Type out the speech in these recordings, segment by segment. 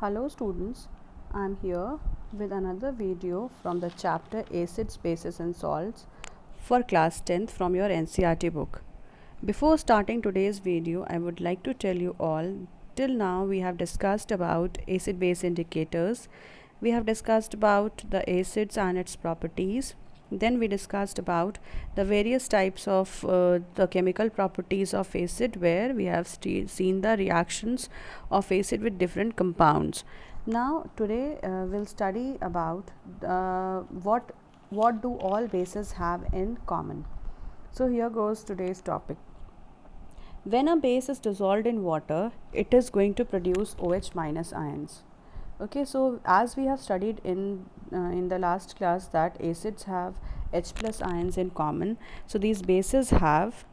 Hello students, I am here with another video from the chapter Acids, Bases and Salts for class 10th from your NCERT book. Before starting today's video, I would like to tell you all, till now we have discussed about acid-base indicators, we have discussed about the acids and its properties. Then we discussed about the various types of the chemical properties of acid, where we have seen the reactions of acid with different compounds. Now today we'll study about what do all bases have in common. So here goes today's topic. When a base is dissolved in water, it is going to produce OH minus ions. Okay, so as we have studied in the last class that acids have H plus ions in common, so these bases have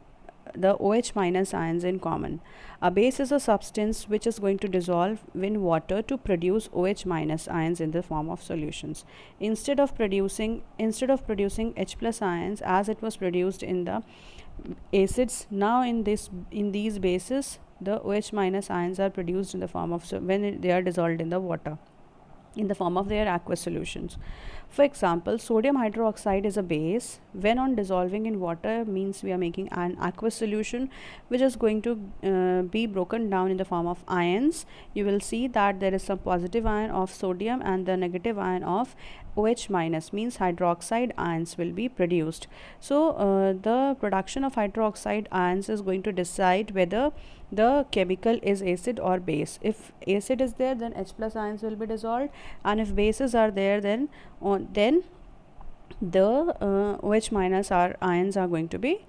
the OH minus ions in common. A base is a substance which is going to dissolve in water to produce OH minus ions in the form of solutions. Instead of producing H plus ions as it was produced in the acids, now in these bases the OH minus ions are produced in the form of when they are dissolved in the water in the form of their aqueous solutions. For example, sodium hydroxide is a base. When on dissolving in water, means we are making an aqueous solution which is going to be broken down in the form of ions. You will see that there is some positive ion of sodium and the negative ion of OH minus, means hydroxide ions will be produced. So the production of hydroxide ions is going to decide whether the chemical is acid or base. If acid is there, then H plus ions will be dissolved, and if bases are there, then the OH minus ions are going to be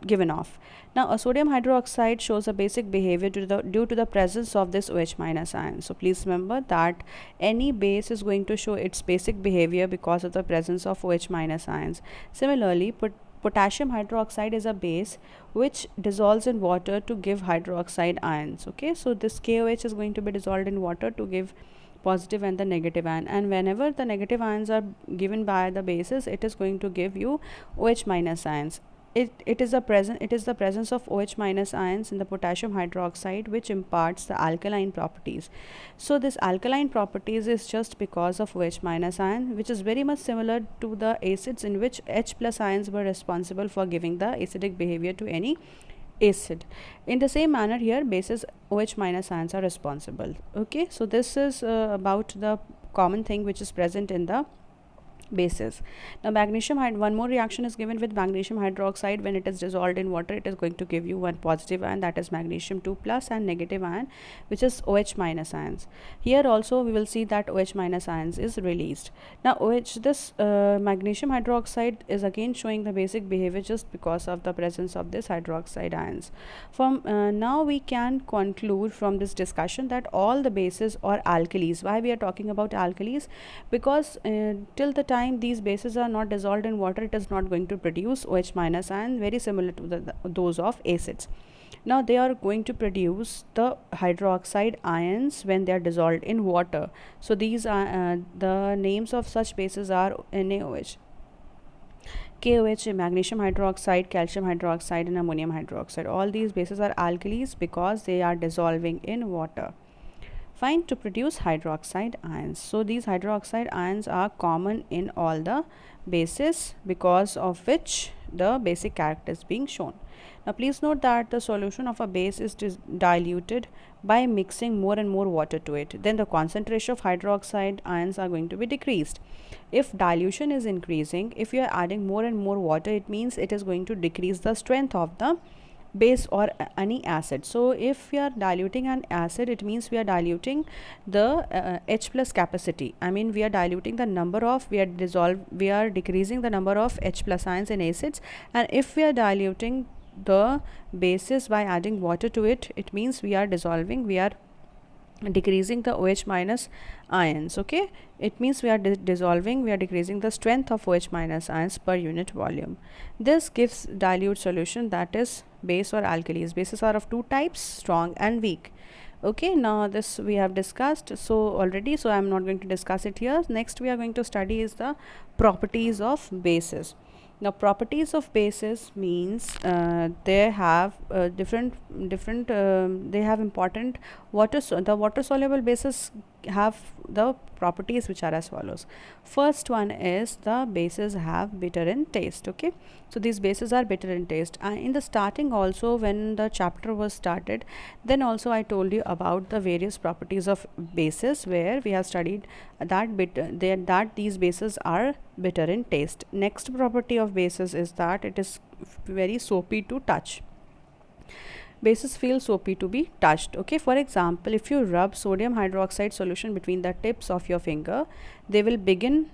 given off. Now a sodium hydroxide shows a basic behavior due to the presence of this OH minus ion. So please remember that any base is going to show its basic behavior because of the presence of OH minus ions. Similarly, potassium hydroxide is a base which dissolves in water to give hydroxide ions. Okay, so this KOH is going to be dissolved in water to give positive and the negative ion, and whenever the negative ions are given by the bases, it is going to give you OH minus ions. It is the presence of OH minus ions in the potassium hydroxide which imparts the alkaline properties. So this alkaline properties is just because of OH minus ion, which is very much similar to the acids in which H plus ions were responsible for giving the acidic behavior to any acid. In the same manner here, bases OH minus ions are responsible. Okay, so this is about the common thing which is present in the bases. Now one more reaction is given with magnesium hydroxide. When it is dissolved in water, it is going to give you one positive ion, that is magnesium 2 plus, and negative ion which is OH minus ions. Here also we will see that OH minus ions is released. Now magnesium hydroxide is again showing the basic behavior just because of the presence of this hydroxide ions. From now we can conclude from this discussion that all the bases or alkalis. Why we are talking about alkalis? Because till the time these bases are not dissolved in water, it is not going to produce OH minus ion, very similar to those of acids. Now they are going to produce the hydroxide ions when they are dissolved in water. So these are the names of such bases are NaOH, KOH, magnesium hydroxide, calcium hydroxide, and ammonium hydroxide. All these bases are alkalis because they are dissolving in water. Fine, to produce hydroxide ions. So these hydroxide ions are common in all the bases, because of which the basic character is being shown. Now please note that the solution of a base is diluted by mixing more and more water to it. Then the concentration of hydroxide ions are going to be decreased. If dilution is increasing, if you are adding more and more water, it means it is going to decrease the strength of the base or any acid. So if we are diluting an acid, it means we are diluting the H plus capacity. I mean, we are diluting the number of, we are decreasing the number of H plus ions in acids. And if we are diluting the bases by adding water to it, it means we are decreasing the OH minus ions. Okay, it means we are decreasing the strength of OH minus ions per unit volume. This gives dilute solution, that is base or alkalis. Bases are of two types, strong and weak. Okay, now this we have discussed already, so I am not going to discuss it here. Next we are going to study is the properties of bases. Now properties of bases means they have they have important the water soluble bases have the properties which are as follows. First one is the bases have bitter in taste. Okay, so these bases are bitter in taste. In the starting also, when the chapter was started, then also I told you about the various properties of bases, where we have studied that these bases are bitter in taste. Next property of bases is that it is very soapy to touch. Bases feel soapy to be touched. Okay, for example, if you rub sodium hydroxide solution between the tips of your finger, soon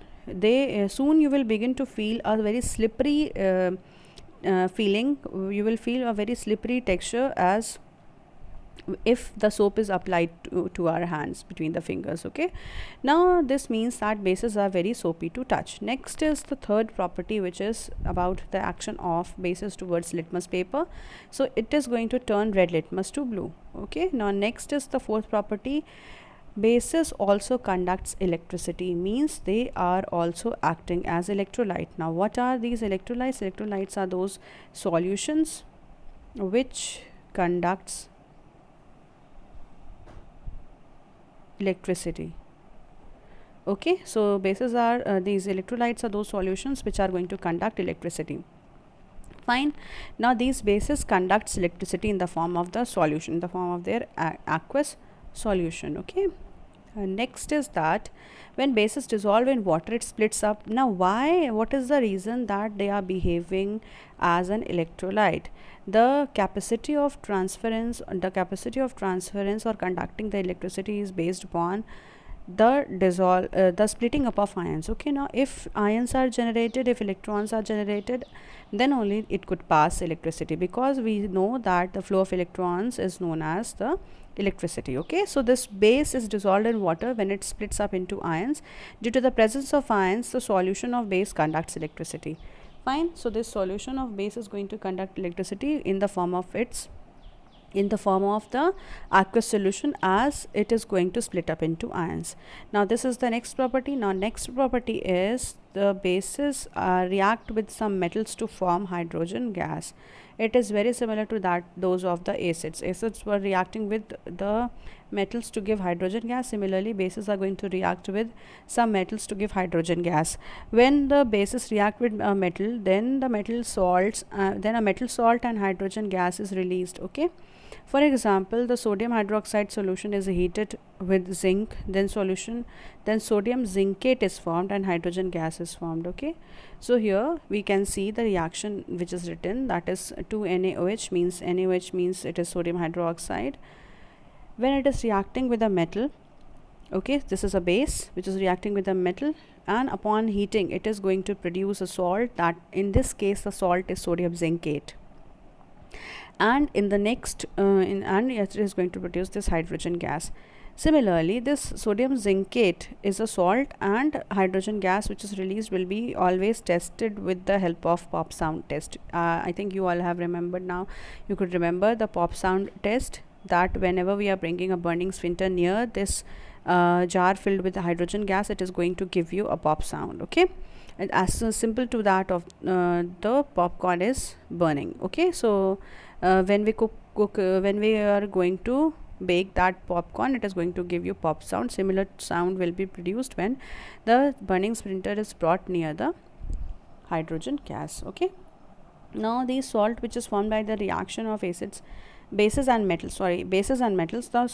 you will begin to feel a very slippery feeling. You will feel a very slippery texture as if the soap is applied to our hands between the fingers. Okay, now this means that bases are very soapy to touch. Next is the third property, which is about the action of bases towards litmus paper. So it is going to turn red litmus to blue. Okay, now next is the fourth property. Bases also conducts electricity, means they are also acting as electrolyte. Now what are these electrolytes? Electrolytes are those solutions which conducts electricity. Okay, so bases are these electrolytes are those solutions which are going to conduct electricity. Fine. Now these bases conducts electricity in the form of the solution, in the form of their aqueous solution. Okay, next is that when bases dissolve in water, it splits up. Now what is the reason that they are behaving as an electrolyte? The capacity of transference or conducting the electricity is based upon the splitting up of ions. Okay, now if ions are generated, if electrons are generated, then only it could pass electricity, because we know that the flow of electrons is known as the electricity. Okay, so this base is dissolved in water when it splits up into ions. Due to the presence of ions, the solution of base conducts electricity. Fine. So this solution of base is going to conduct electricity in the form of the aqueous solution, as it is going to split up into ions. Now this is the next property. Now next property is the bases react with some metals to form hydrogen gas. It is very similar to those of the acids. Acids were reacting with the metals to give hydrogen gas. Similarly, bases are going to react with some metals to give hydrogen gas. When the bases react with a metal, then a metal salt and hydrogen gas is released. Okay, for example, the sodium hydroxide solution is heated with zinc, then sodium zincate is formed and hydrogen gas is formed. Okay, so here we can see the reaction which is written, that is 2NaOH, means NaOH means it is sodium hydroxide. When it is reacting with a metal, okay, this is a base which is reacting with a metal, and upon heating it is going to produce a salt, that in this case the salt is sodium zincate, and in the next it is going to produce this hydrogen gas. Similarly, this sodium zincate is a salt, and hydrogen gas which is released will be always tested with the help of pop sound test. I think you all have remembered now. You could remember the pop sound test, that whenever we are bringing a burning splinter near this jar filled with hydrogen gas, it is going to give you a pop sound. Okay, and as simple to that of the popcorn is burning. Okay, so when we are going to bake that popcorn, it is going to give you pop sound. Similar sound will be produced when the burning splinter is brought near the hydrogen gas. Okay, now the salt which is formed by the reaction of bases and metals, the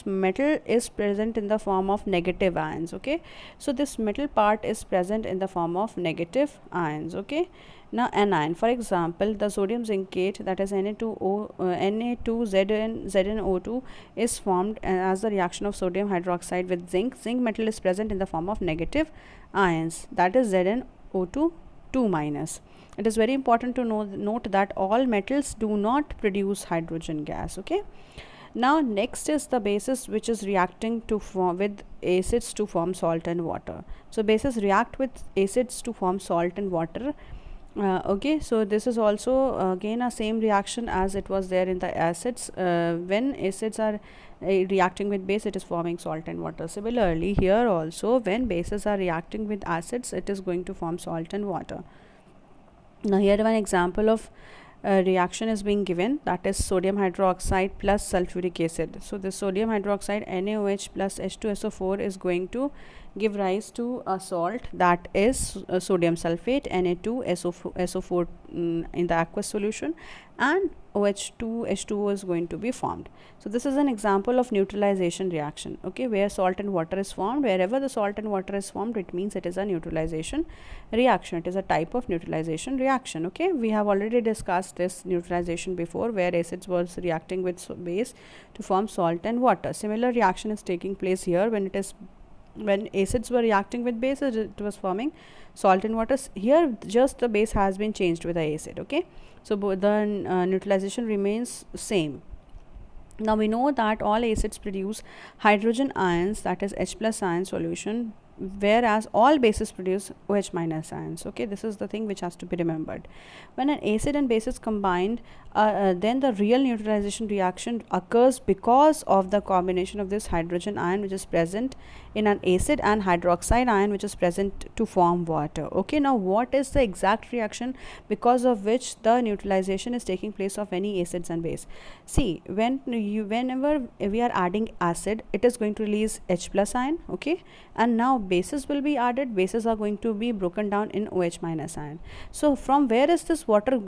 metal is present in the form of negative ions. Okay, so this metal part is present in the form of negative ions. Okay, now anion, for example, the sodium zincate, that is Na2ZnO2 is formed as the reaction of sodium hydroxide with zinc. Zinc metal is present in the form of negative ions, that is ZnO2 2-. It is very important to note that all metals do not produce hydrogen gas. Okay, now next is the bases which is reacting with acids to form salt and water. So bases react with acids to form salt and water. Okay, so this is also again a same reaction as it was there in the acids. When acids are reacting with base, it is forming salt and water. Similarly, here also when bases are reacting with acids, it is going to form salt and water. Now here one example of reaction is being given, that is sodium hydroxide plus sulfuric acid. So this sodium hydroxide NaOH plus H2SO4 is going to give rise to a salt, that is sodium sulfate Na2SO4 in the aqueous solution, and OH2 H2O is going to be formed. So this is an example of neutralization reaction, okay, where salt and water is formed. Wherever the salt and water is formed, it means it is a neutralization reaction. It is a type of neutralization reaction. Okay, we have already discussed this neutralization before, where acids was reacting with base to form salt and water. Similar reaction is taking place here when acids were reacting with bases, it was forming salt and water. Here just the base has been changed with the acid. Okay, so the neutralization remains same. Now we know that all acids produce hydrogen ions, that is H plus ion solution, whereas all bases produce OH minus ions. Okay, this is the thing which has to be remembered. When an acid and base is combined, then the real neutralization reaction occurs because of the combination of this hydrogen ion which is present in an acid and hydroxide ion which is present to form water. Okay, now what is the exact reaction because of which the neutralization is taking place of any acids and base? See, whenever we are adding acid, it is going to release H plus ion. Okay, and now bases will be added. Bases are going to be broken down in OH minus ion. So from where is this water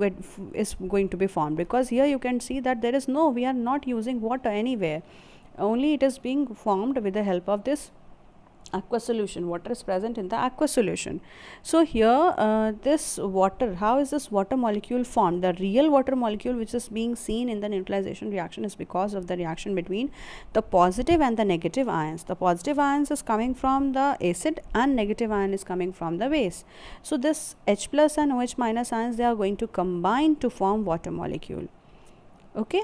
is going to be formed? Because here you can see that we are not using water anywhere, only it is being formed with the help of this aqueous solution. Water is present in the aqueous solution. So here this water, how is this water molecule formed? The real water molecule which is being seen in the neutralization reaction is because of the reaction between the positive and the negative ions. The positive ions is coming from the acid and negative ion is coming from the base. So this H plus and OH minus ions, they are going to combine to form water molecule. Okay,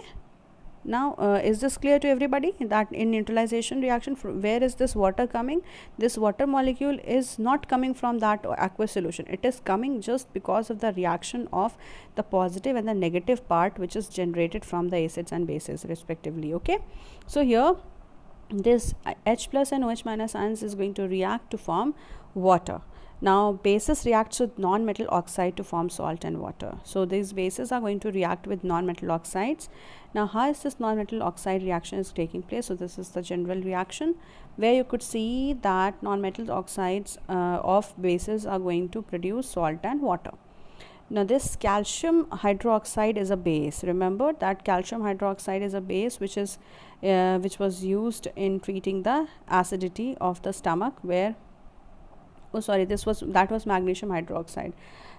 now is this clear to everybody that in neutralization reaction, where is this water coming? This water molecule is not coming from that aqueous solution. It is coming just because of the reaction of the positive and the negative part which is generated from the acids and bases respectively. Okay, so here this H plus and OH minus ions is going to react to form water. Now bases reacts with non-metal oxide to form salt and water. So these bases are going to react with non-metal oxides. Now how is this non-metal oxide reaction is taking place? So this is the general reaction where you could see that non-metal oxides of bases are going to produce salt and water. Now this calcium hydroxide is a base. Remember that calcium hydroxide is a base which was used in treating the acidity of the stomach, where that was magnesium hydroxide.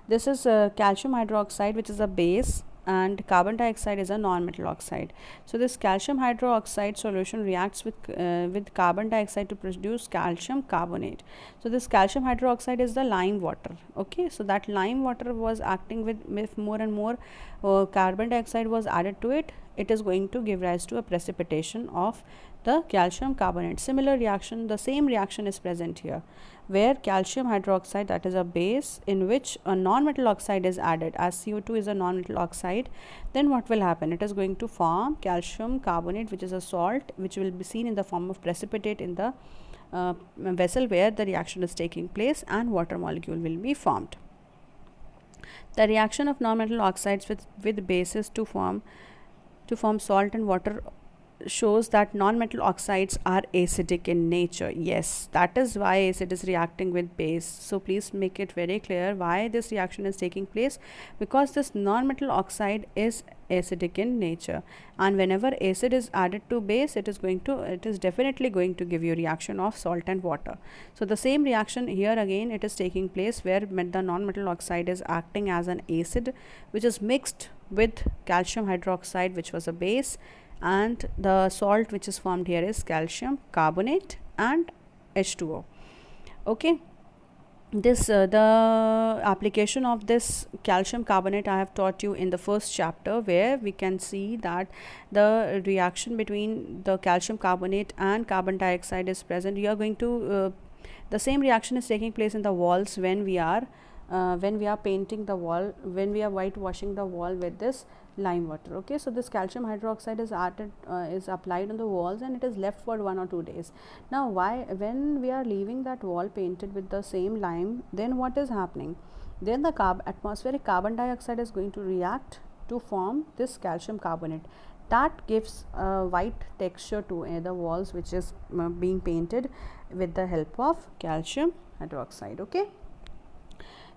This is calcium hydroxide, which is a base, and carbon dioxide is a non-metal oxide. So this calcium hydroxide solution reacts with carbon dioxide to produce calcium carbonate. So this calcium hydroxide is the lime water. Okay, so that lime water was acting with more and more carbon dioxide was added to it. It is going to give rise to a precipitation of the calcium carbonate. Similar reaction, the same reaction is present here, where calcium hydroxide, that is a base in which a non-metal oxide is added, as CO2 is a non-metal oxide, then what will happen? It is going to form calcium carbonate, which is a salt, which will be seen in the form of precipitate in the vessel where the reaction is taking place, and water molecule will be formed. The reaction of non-metal oxides with bases to form salt and water shows that non-metal oxides are acidic in nature. Yes, that is why acid is reacting with base. So please make it very clear why this reaction is taking place, because this non-metal oxide is acidic in nature, and whenever acid is added to base, it is definitely going to give you reaction of salt and water. So the same reaction here again it is taking place, where the non-metal oxide is acting as an acid which is mixed with calcium hydroxide, which was a base, and the salt which is formed here is calcium carbonate and H2O. Okay, this the application of this calcium carbonate I have taught you in the first chapter, where we can see that the reaction between the calcium carbonate and carbon dioxide is present. You are going to the same reaction is taking place in the walls when we are painting the wall, when we are whitewashing the wall with this lime water. Okay, so this calcium hydroxide is added is applied on the walls, and it is left for 1 or 2 days. Now when we are leaving that wall painted with the same lime, then what is happening? Then the atmospheric carbon dioxide is going to react to form this calcium carbonate. That gives a white texture to the walls, which is being painted with the help of calcium hydroxide. Okay.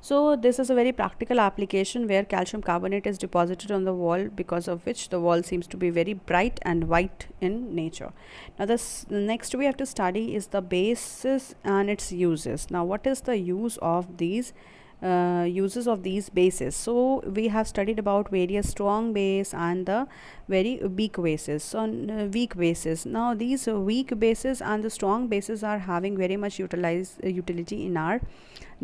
So this is a very practical application where calcium carbonate is deposited on the wall, because of which the wall seems to be very bright and white in nature. Now next we have to study is the bases and its uses. Now what is the use of these uses of these bases? So we have studied about various strong base and the very weak bases. So weak bases, now these weak bases and the strong bases are having very much utility in our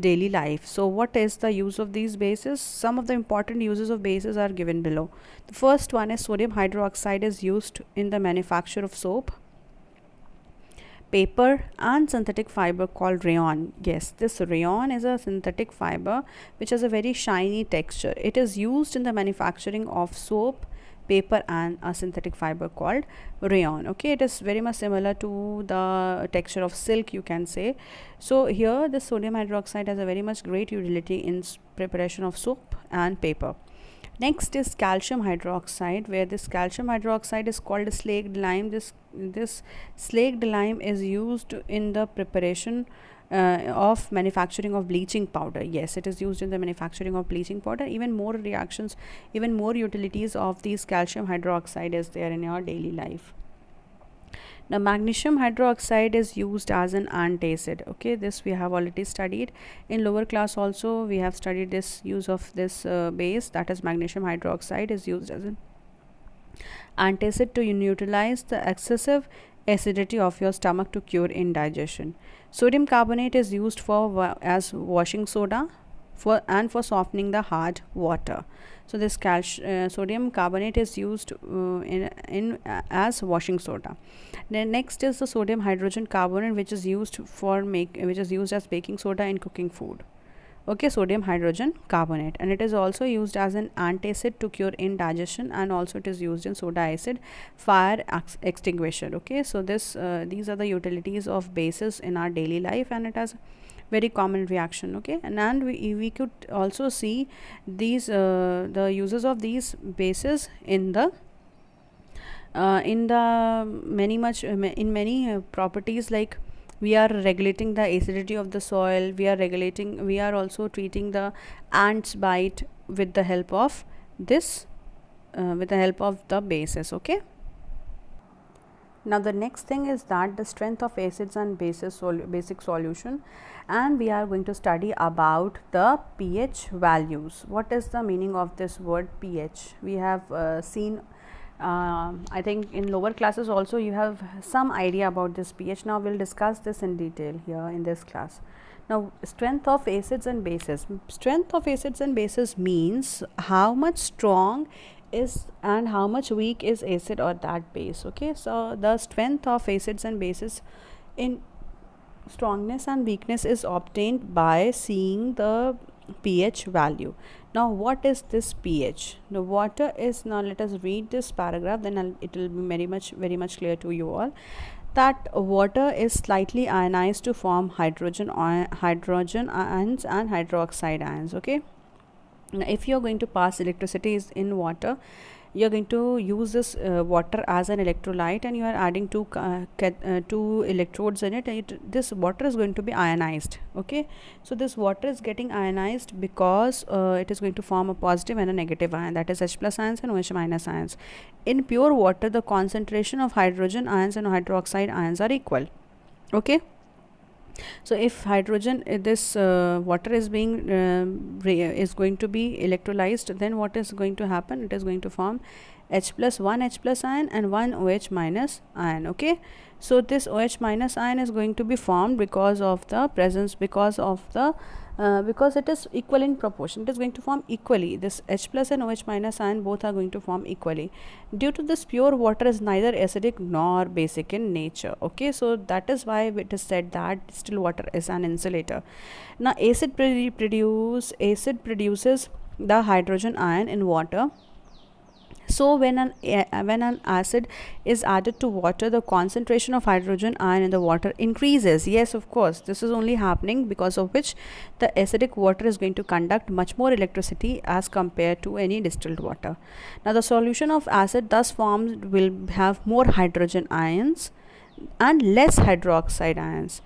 daily life. So what is the use of these bases? Some of the important uses of bases are given below. The first one is sodium hydroxide is used in the manufacture of soap, paper and synthetic fiber called rayon. Yes, this rayon is a synthetic fiber which has a very shiny texture. It is used in the manufacturing of soap, paper and a synthetic fiber called rayon. Okay, it is very much similar to the texture of silk, you can say. So here the sodium hydroxide has a very much great utility in preparation of soap and paper. Next is calcium hydroxide, where this calcium hydroxide is called slaked lime. This slaked lime is used in the preparation of manufacturing of bleaching powder. Yes, it is used in the manufacturing of bleaching powder. Even more reactions, even more utilities of these calcium hydroxide is there in your daily life. Now magnesium hydroxide is used as an antacid. Okay, this we have already studied in lower class. Also we have studied this use of this base, that is magnesium hydroxide is used as an antacid to neutralize the excessive acidity of your stomach to cure indigestion. Sodium carbonate is used for as washing soda for softening the hard water. So this sodium carbonate is used as washing soda. Then next is the sodium hydrogen carbonate, which is used as baking soda in cooking food. Okay, sodium hydrogen carbonate, and it is also used as an antacid to cure indigestion, and also it is used in soda acid fire extinguisher. Okay, so these are the utilities of bases in our daily life, and it has very common reaction. Okay, and we could also see these the uses of these bases in the many properties, like we are regulating the acidity of the soil, we are also treating the ants bite with the help of this with the help of the bases. Okay. Now the next thing is that the strength of acids and bases basic solution, and we are going to study about the pH values. What is the meaning of this word pH? We have seen I think in lower classes also you have some idea about this pH. Now we'll discuss this in detail here in this class. Now strength of acids and bases. Strength of acids and bases means how much strong is and how much weak is acid or that base. Okay, so the strength of acids and bases in strongness and weakness is obtained by seeing the pH value. Now what is this pH? The water is, now let us read this paragraph, then it will be very much clear to you all, that water is slightly ionized to form hydrogen ions and hydroxide ions. Okay, now if you are going to pass electricity in water, you are going to use this water as an electrolyte, and you are adding two electrodes in it. This water is going to be ionized. Okay, so this water is getting ionized because it is going to form a positive and a negative ion, that is H plus ions and OH minus ions. In pure water, the concentration of hydrogen ions and hydroxide ions are equal. Okay, so if hydrogen this water is being is going to be electrolyzed, then what is going to happen? It is going to form H plus ion and one OH minus ion. Okay, so this OH minus ion is going to be formed because of the presence, because it is equal in proportion. It is going to form equally. This H plus and OH minus ion both are going to form equally. Due to this, pure water is neither acidic nor basic in nature. Okay, so that is why it is said that still water is an insulator. Now acid produces the hydrogen ion in water. So when an acid is added to water, the concentration of hydrogen ion in the water increases. Yes, of course, this is only happening because of which the acidic water is going to conduct much more electricity as compared to any distilled water. Now the solution of acid thus formed will have more hydrogen ions and less hydroxide ions,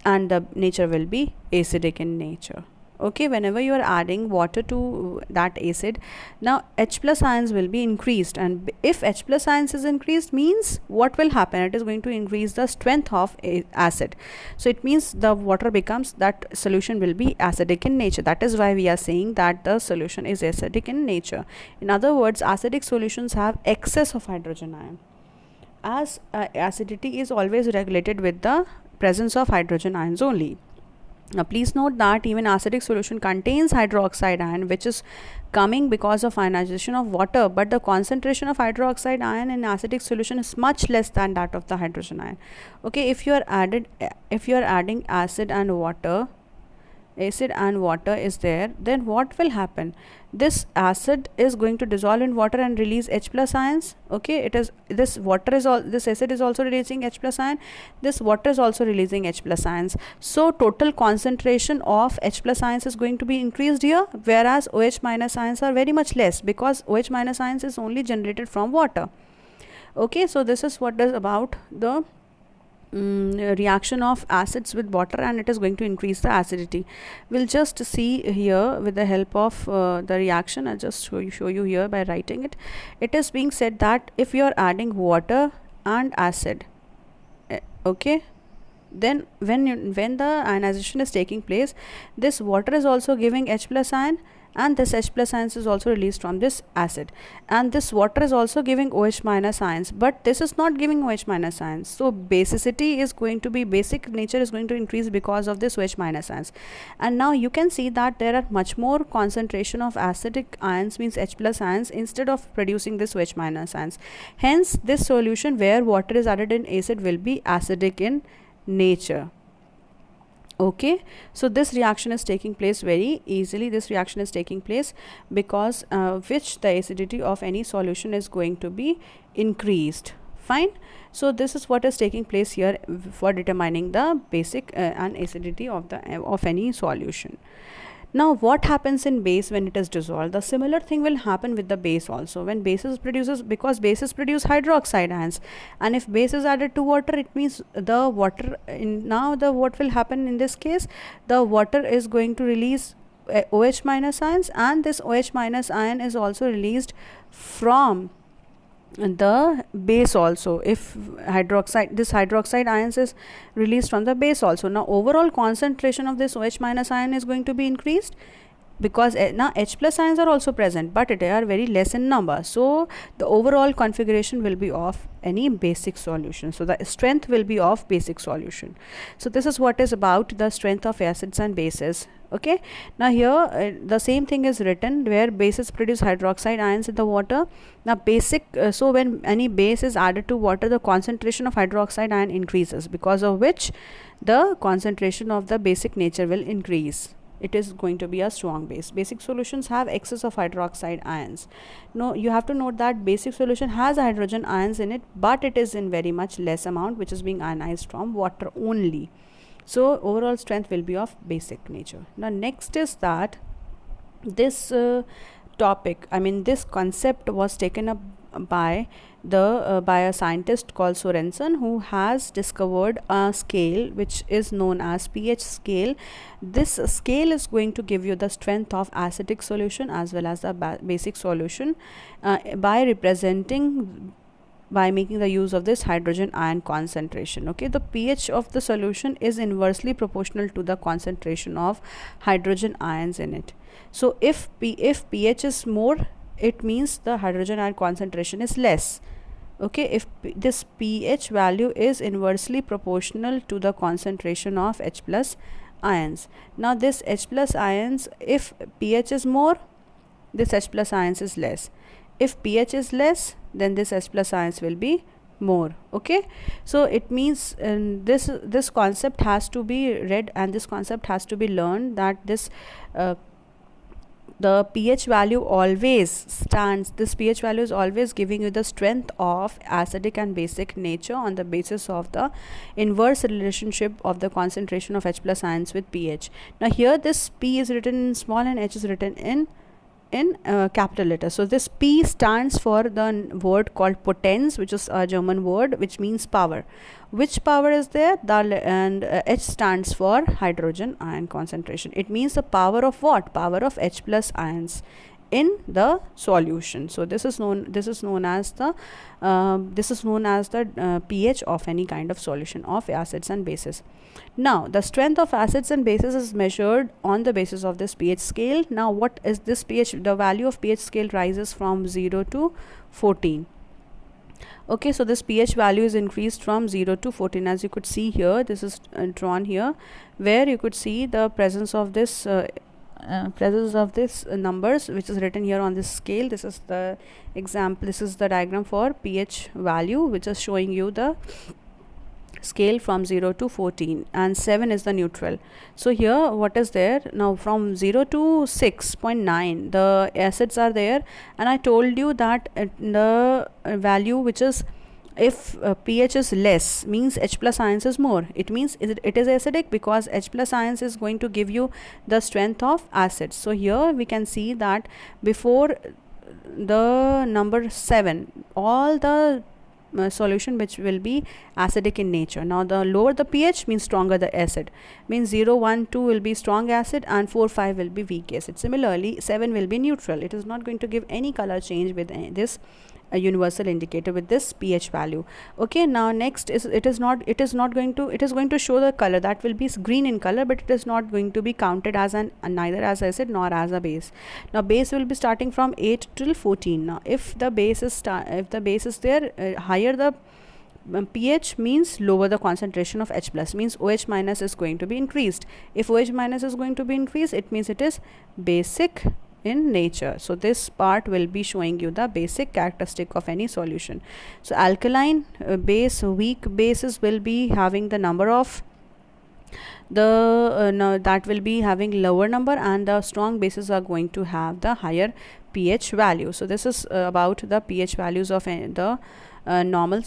and the nature will be acidic in nature. Okay, whenever you are adding water to that acid, now H plus ions will be increased, and if H plus ions is increased, means what will happen? It is going to increase the strength of acid. So it means the water becomes, that solution will be acidic in nature. That is why we are saying that the solution is acidic in nature. In other words, acidic solutions have excess of hydrogen ion, as acidity is always regulated with the presence of hydrogen ions only. Now please note that even acidic solution contains hydroxide ion, which is coming because of ionization of water, but the concentration of hydroxide ion in acidic solution is much less than that of the hydrogen ion. Okay, if you are adding acid and water is there, then what will happen? This acid is going to dissolve in water and release H plus ions. Okay, it is, this acid is also releasing H plus ion, this water is also releasing H plus ions. So total concentration of H plus ions is going to be increased here, whereas OH minus ions are very much less, because OH minus ions is only generated from water. Okay, so this is what is about the reaction of acids with water, and it is going to increase the acidity. We'll just see here with the help of the reaction. I'll just show you here by writing it. It is being said that if you are adding water and acid, okay, then when the ionization is taking place, this water is also giving H plus ion, and this H plus ions is also released from this acid, and this water is also giving OH minus ions, but this is not giving OH minus ions. So basicity is going to be, basic nature is going to increase because of this OH minus ions. And now you can see that there are much more concentration of acidic ions, means H plus ions, instead of producing this OH minus ions. Hence this solution where water is added in acid will be acidic in nature. Okay, so this reaction is taking place very easily. This reaction is taking place because which the acidity of any solution is going to be increased. Fine. So this is what is taking place here for determining the basic and acidity of any solution. Now what happens in base when it is dissolved? The similar thing will happen with the base also. When bases produces, because bases produce hydroxide ions, and if base is added to water, it means the water what will happen in this case, the water is going to release OH minus ions, and this OH minus ion is also released from the base also. If this hydroxide ions is released from the base also, now overall concentration of this OH minus ion is going to be increased, because now H plus ions are also present, but they are very less in number. So the overall configuration will be of any basic solution. So the strength will be of basic solution. So this is what is about the strength of acids and bases. Okay, now here the same thing is written, where bases produce hydroxide ions in the water. Now basic so when any base is added to water, the concentration of hydroxide ion increases, because of which the concentration of the basic nature will increase. It is going to be a strong base. Basic solutions have excess of hydroxide ions. No, you have to note that basic solution has hydrogen ions in it, but it is in very much less amount, which is being ionized from water only. So overall strength will be of basic nature. Now next is that this topic, I mean this concept was taken up by a scientist called Sorensen, who has discovered a scale which is known as pH scale. This scale is going to give you the strength of acidic solution as well as the basic solution by making the use of this hydrogen ion concentration. Okay, the pH of the solution is inversely proportional to the concentration of hydrogen ions in it. So if pH is more, it means the hydrogen ion concentration is less. Okay, if this pH value is inversely proportional to the concentration of H plus ions. Now this H plus ions, if pH is more, this H plus ions is less. If pH is less, then this H plus ions will be more. Okay, so it means this concept has to be read, and this concept has to be learned, that the pH value always stands, this pH value is always giving you the strength of acidic and basic nature on the basis of the inverse relationship of the concentration of H plus ions with pH. Now here this P is written in small and H is written in capital letters. So this P stands for the word called potens, which is a German word which means power. Which power is there? And H stands for hydrogen ion concentration. It means the power of what? Power of H plus ions in the solution. So this is known as the pH of any kind of solution of acids and bases. Now the strength of acids and bases is measured on the basis of this pH scale. Now what is this pH? The value of pH scale rises from 0 to 14. Okay, so this pH value is increased from 0 to 14, as you could see here. This is drawn here, where you could see the presence of this numbers, which is written here on this scale. This is the example, this is the diagram for pH value, which is showing you the scale from 0 to 14, and 7 is the neutral. So here what is there now? From 0 to 6.9 the acids are there, and I told you that the value which is, if pH is less, means H plus ions is more. It means it is acidic, because H plus ions is going to give you the strength of acids. So here we can see that before the number 7, all the solution which will be acidic in nature. Now the lower the pH means stronger the acid, means 0, 1, 2 will be strong acid, and 4, 5 will be weak acid. Similarly 7 will be neutral. It is not going to give any color change with this universal indicator with this pH value. Okay, now next is it is going to show the color that will be green in color, but it is not going to be counted as neither as acid nor as a base. Now base will be starting from 8 till 14. Now if the base is there, higher the pH means lower the concentration of H plus, means OH minus is going to be increased. If OH minus is going to be increased, it means it is basic in nature. So this part will be showing you the basic characteristic of any solution. So alkaline base, weak bases will be having the number of that will be having lower number, and the strong bases are going to have the higher pH value. So this is about the pH values of the normal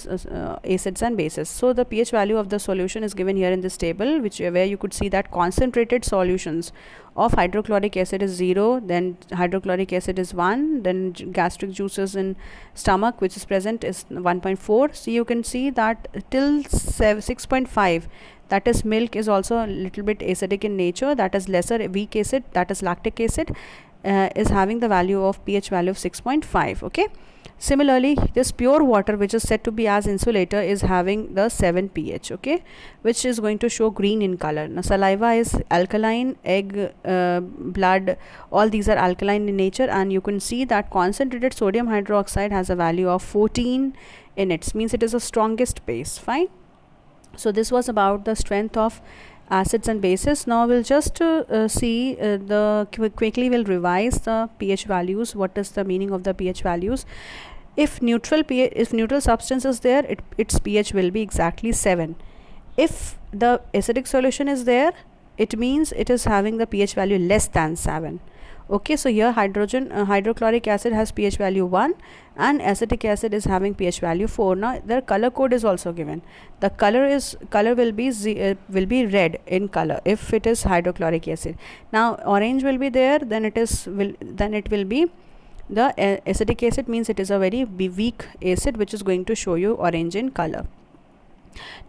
acids and bases. So the pH value of the solution is given here in this table, where you could see that concentrated solutions of hydrochloric acid is 0, then hydrochloric acid is 1, then gastric juices in stomach which is present is 1.4. so you can see that till 6.5, that is milk, is also a little bit acidic in nature, that is lesser weak acid, that is lactic acid, is having the value of pH value of 6.5. okay. Similarly, this pure water, which is said to be as insulator, is having the 7 pH, okay, which is going to show green in color. Now saliva is alkaline, egg, blood, all these are alkaline in nature, and you can see that concentrated sodium hydroxide has a value of 14 in it, means it is the strongest base. Fine. So this was about the strength of acids and bases. Now we'll just see quickly we'll revise the pH values. What is the meaning of the pH values? If neutral substance is there, its pH will be exactly 7. If the acidic solution is there, it means it is having the pH value less than 7. Okay, so here hydrochloric acid has pH value 1 and acetic acid is having pH value 4. Now their color code is also given. The color will be red in color if it is hydrochloric acid. Now orange will be there, then it will be the acetic acid, means it is a very weak acid which is going to show you orange in color.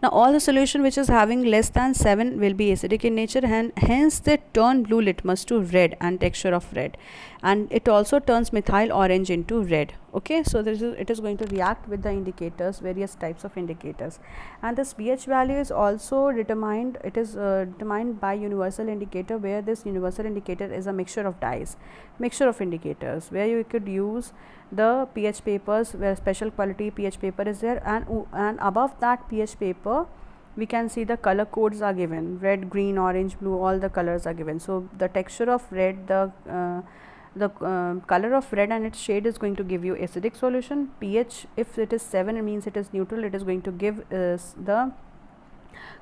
Now all the solution which is having less than 7 will be acidic in nature, and hence they turn blue litmus to red and texture of red, and it also turns methyl orange into red. Okay, so it is going to react with the indicators, various types of indicators, and this pH value is also determined. It is determined by universal indicator, where this universal indicator is a mixture of indicators, where you could use the pH papers, where special quality pH paper is there, and above that pH paper we can see the color codes are given: red, green, orange, blue, all the colors are given. So the texture of red, the color of red and its shade is going to give you acidic solution. pH, if it is 7, it means it is neutral, it is going to give the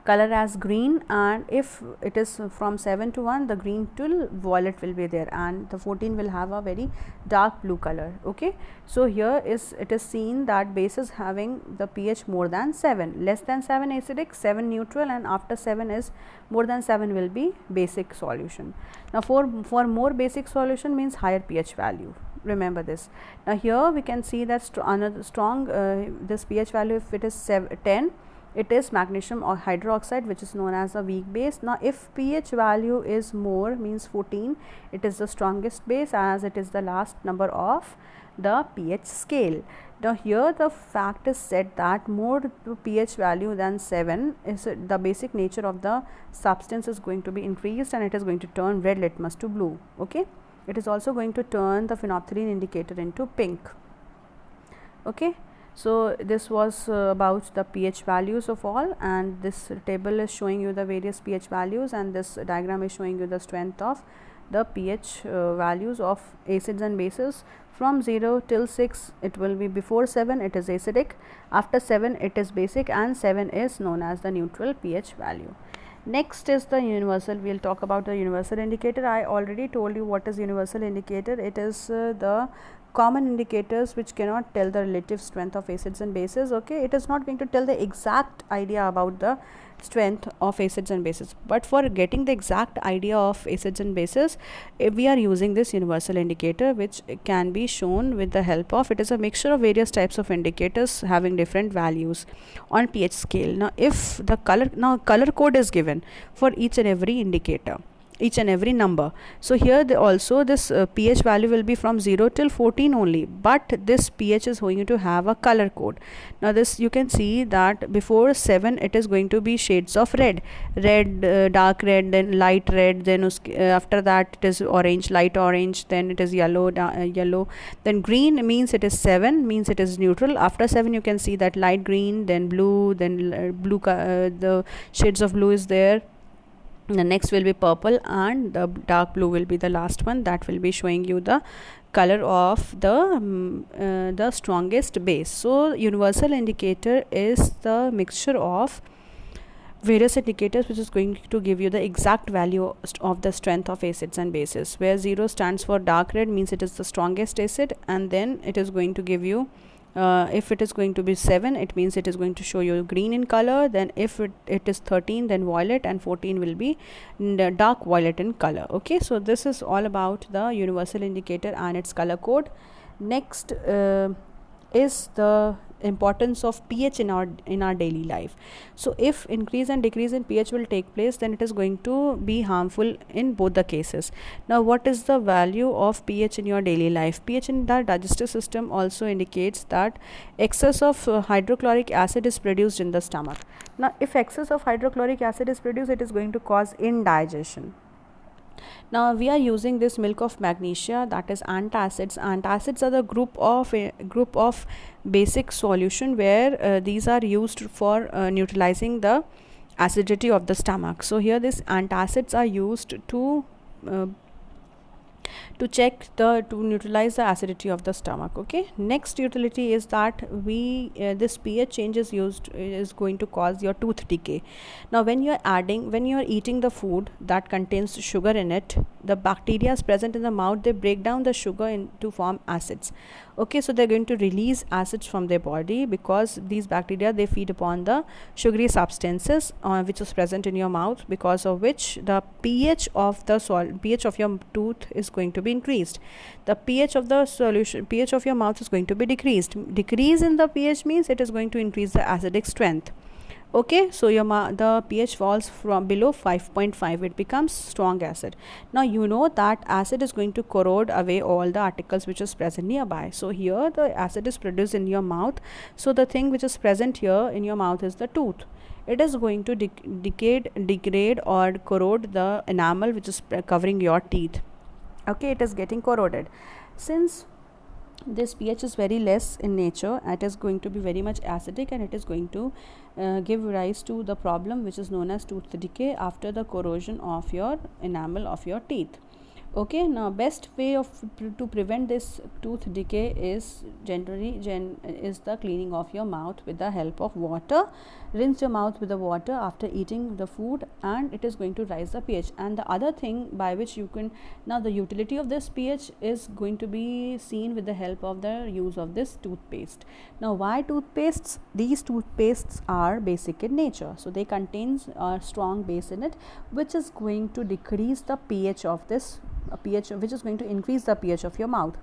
color as green, and if it is from 7 to 1, the green till violet will be there, and the 14 will have a very dark blue color. Okay, so here it is seen that base is having the pH more than 7, less than 7 acidic, 7 neutral, and after 7 is more than 7 will be basic solution. Now for more basic solution means higher pH value, remember this. Now here we can see that another strong this pH value, if it is 10, it is magnesium or hydroxide, which is known as a weak base. Now if pH value is more, means 14, it is the strongest base, as it is the last number of the pH scale. Now here the fact is said that more pH value than 7 is the basic nature of the substance is going to be increased, and it is going to turn red litmus to blue. Okay, it is also going to turn the phenolphthalein indicator into pink. Okay, so this was about the pH values of all, and this table is showing you the various pH values, and this diagram is showing you the strength of the pH values of acids and bases. From 0 till 6 it will be, before 7 it is acidic, after 7 it is basic, and 7 is known as the neutral pH value. Next is the universal. We will talk about the universal indicator. I already told you what is universal indicator. It is the common indicators which cannot tell the relative strength of acids and bases. Okay, it is not going to tell the exact idea about the strength of acids and bases, but for getting the exact idea of acids and bases, we are using this universal indicator, which can be shown with the help of, it is a mixture of various types of indicators having different values on pH scale. Now if the color code is given for each and every indicator, each and every number. So here also this pH value will be from 0 till 14 only, but this pH is going to have a color code. Now this you can see that before 7 it is going to be shades of red, dark red, then light red, then after that it is orange, light orange, then it is yellow, yellow, then green means it is 7, means it is neutral. After 7 you can see that light green, then blue, then blue, the shades of blue is there. The next will be purple, and the dark blue will be the last one, that will be showing you the color of the strongest base. So universal indicator is the mixture of various indicators which is going to give you the exact value of the strength of acids and bases, where 0 stands for dark red, means it is the strongest acid, and then it is going to give you if it is going to be 7, it means it is going to show you green in color. Then if it is 13, then violet, and 14 will be dark violet in color. Okay, so this is all about the universal indicator and its color code. Next is the importance of pH in our daily life. So if increase and decrease in pH will take place, then it is going to be harmful in both the cases. Now what is the value of pH in your daily life? pH in the digestive system also indicates that excess of hydrochloric acid is produced in the stomach. Now if excess of hydrochloric acid is produced, it is going to cause indigestion. Now we are using this milk of magnesia, that is antacids. Antacids are the group of basic solution where these are used for neutralizing the acidity of the stomach. So here these antacids are used to neutralize the acidity of the stomach. Okay, next utility is that this pH change is going to cause your tooth decay. Now when you are eating the food that contains sugar in it, the bacteria is present in the mouth, they break down the sugar to form acids. Okay, so they're going to release acids from their body, because these bacteria, they feed upon the sugary substances which is present in your mouth, because of which the pH of your tooth is going to be increased. The pH of your mouth is going to be decreased. Decrease in the pH means it is going to increase the acidic strength. Okay, so the pH falls from below 5.5, it becomes strong acid. Now you know that acid is going to corrode away all the articles which is present nearby. So here the acid is produced in your mouth, so the thing which is present here in your mouth is the tooth. It is going to degrade or corrode the enamel which is covering your teeth. Okay, it is getting corroded. Since this pH is very less in nature, it is going to be very much acidic, and it is going to give rise to the problem which is known as tooth decay after the corrosion of your enamel of your teeth. Okay, now best way of to prevent this tooth decay is is the cleaning of your mouth with the help of water. Rinse your mouth with the water after eating the food, and it is going to rise the pH. And the other thing by which you can, now the utility of this pH is going to be seen with the help of the use of this toothpaste. Now why toothpastes? These toothpastes are basic in nature, so they contains a strong base in it, which is going to decrease the pH of this pH, which is going to increase the pH of your mouth.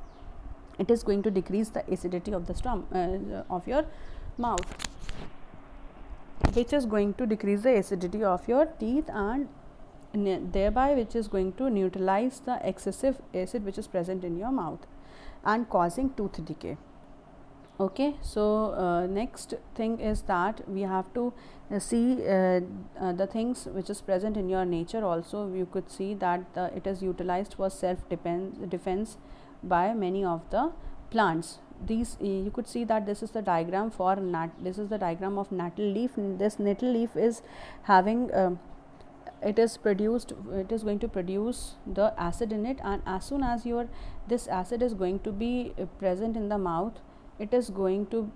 It is going to decrease the acidity of the of your mouth, which is going to decrease the acidity of your teeth, and thereby which is going to neutralize the excessive acid which is present in your mouth and causing tooth decay. Okay, so next thing is that we have to see the things which is present in your nature. Also you could see that it is utilized for self defense by many of the plants. These you could see that this is the diagram for this is the diagram of nettle leaf. This nettle leaf is having it is going to produce the acid in it, and as soon as this acid is going to be present in the mouth, it is going to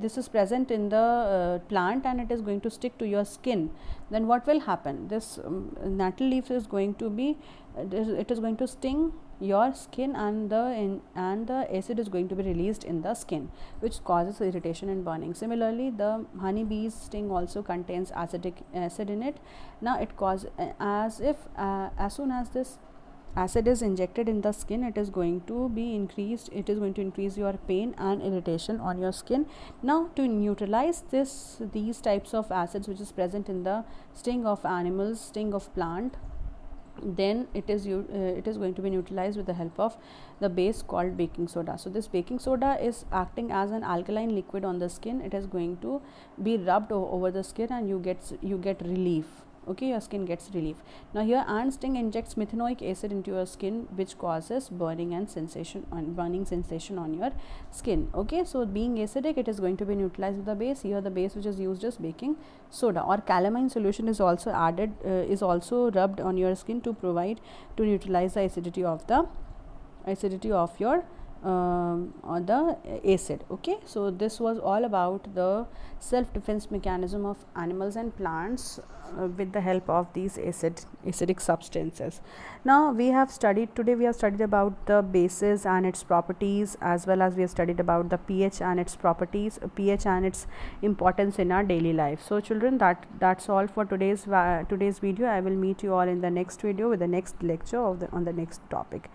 this is present in the plant, and it is going to stick to your skin. Then what will happen? This nettle leaf is going to be it is going to sting your skin, and the acid is going to be released in the skin, which causes irritation and burning. Similarly, the honeybee's sting also contains acid in it. Now it causes as soon as this acid is injected in the skin, it is going to be increased, it is going to increase your pain and irritation on your skin. Now to neutralize these types of acids which is present in the sting of animals, sting of plant, then it is going to be neutralized with the help of the base called baking soda. So this baking soda is acting as an alkaline liquid on the skin. It is going to be rubbed over the skin, and you get relief. Okay, your skin gets relief. Now here ant sting injects methanoic acid into your skin, which causes burning sensation on your skin. Okay, so being acidic, it is going to be neutralized with the base. Here the base which is used is baking soda, or calamine solution is also added, is also rubbed on your skin to neutralize the acidity of your on the acid. Okay, so this was all about the self defense mechanism of animals and plants with the help of these acidic substances. Now we have studied about the bases and its properties, as well as we have studied about the pH and its properties, pH and its importance in our daily life. So children, that's all for today's video. I will meet you all in the next video with the next lecture on the next topic.